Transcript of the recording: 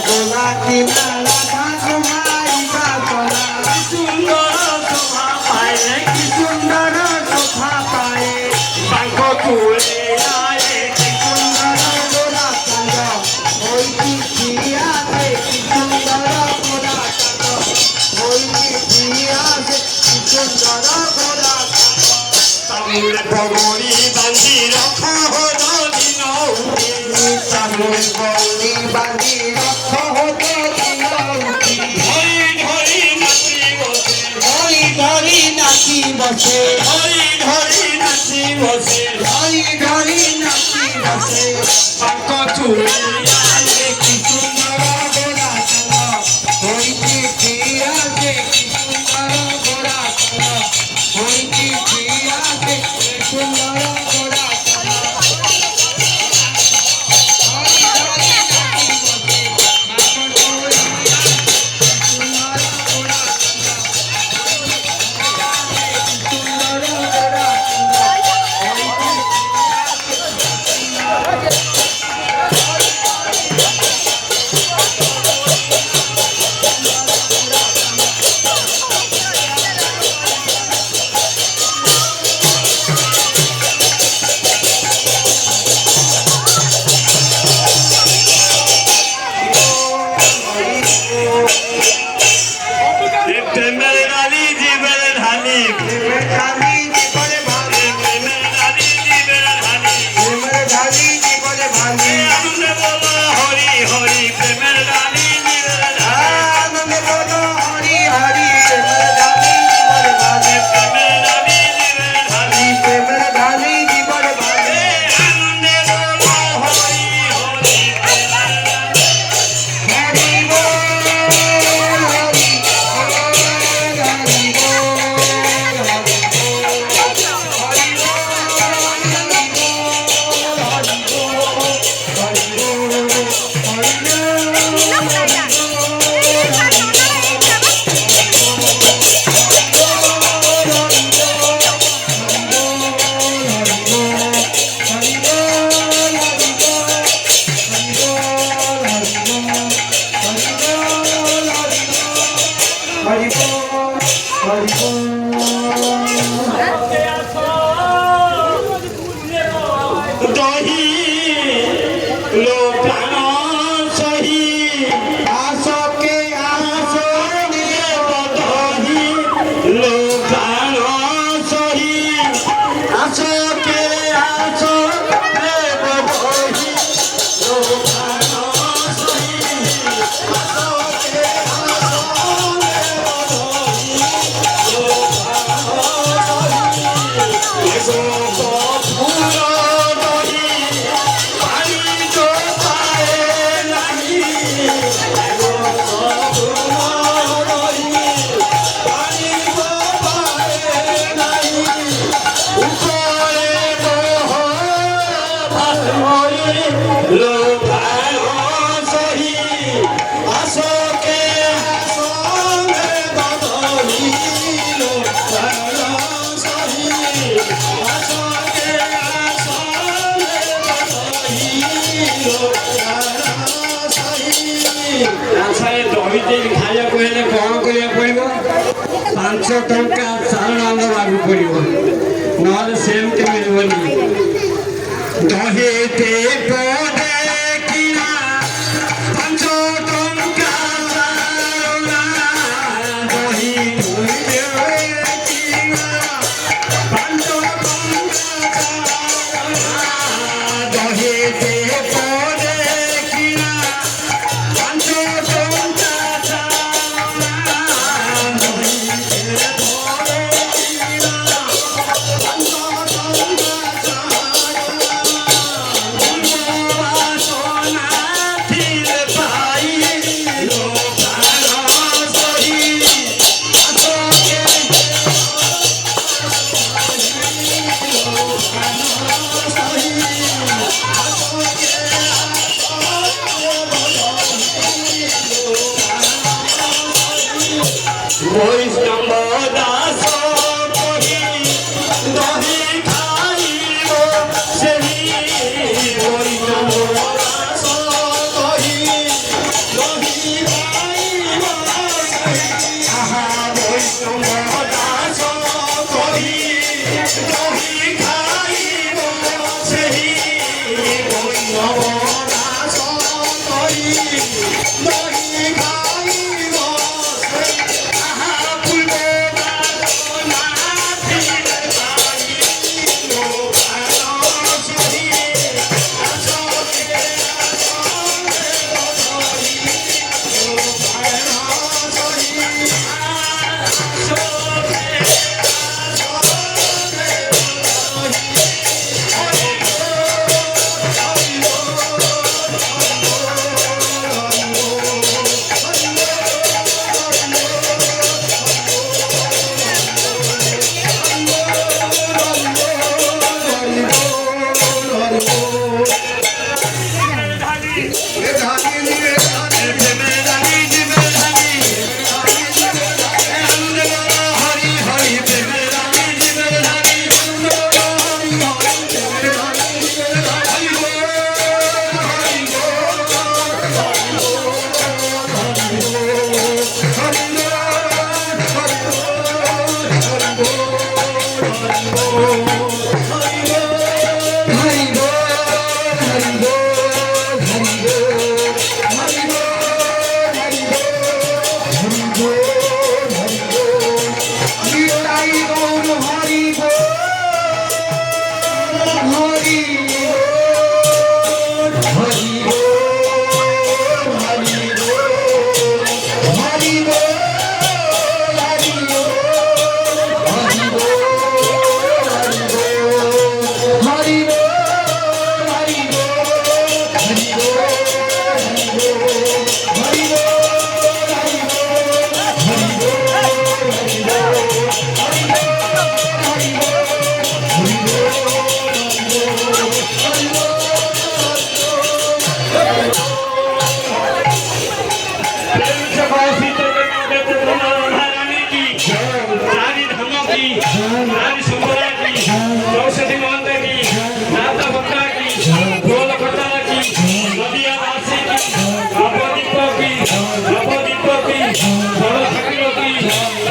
গোলা কিনা রাধা কুমারী বাসনা সুন্দর শোভা পায় কি সুন্দর শোভা পায় বাঙ্ক তুলে আয় কি সুন্দর গোলা কান্দ ওই আছে কি সুন্দর গোলা কান্দ ওই আছে কি সুন্দর গোলা কান্দ তামুল পগড়ি বাঁধি রক্ষা হলো দিন তামুল গৌরী বাঁধি রক্ষ হতো ধরি ধরি নাচি বসে ধরি ধরি নাচি বসে ধরি ধরি নাচি বসে ধরি ধরি নাচি বসে বাঙ্ক তুলে আলে কি সুন্দর গোলা কান্দ ওই আছে কি সুন্দর গোলা কান্দ ওই আছে কি সুন্দর গোলা প্রেমের ডালি জীবের ঢালি প্রেমের ঢালি জীবনে ভালি প্রেমের ডালি জীবের ঢালি প্রেমের ঢালি জীবনে ভালি আনন্দে বলো হরি হরি প্রেমের ডালি জীবের ঢালি আনন্দে বলো হরি হরি প্রেমের ঢালি জীবনে ভালি প্রেমের ডালি জীবের ঢালি প্রেমের ঢালি জীবনে ভালি আনন্দে বলো হরি হরি প্রেমের ডালি হরি বল হরি হরি বল হরি বল দহি লোকান সহি আসকে আসনে দহি লোকান সহি আসকে আসনে বহি লোকান সহি আসকে ଦହିଟେ ଖାଇବାକୁ ହେଲେ କ'ଣ କରିବାକୁ ପଡ଼ିବ 5 ଟଙ୍କା ଚାଉଳ ଆଣିବାକୁ ପଡ଼ିବ ନହେଲେ ସେମିତି ମିଳିବନି ଦହିଟେ ପଡ଼େ କିଣା 5 ଟଙ୍କା ଚାଉଳ ଦହି କିଣା 5 ଟଙ୍କା ଚାଉଳ ଦହିଟେ ପଡ଼େ କିଣା 5 ଟଙ୍କା ଚାଉଳ रानी संबरा की औषधि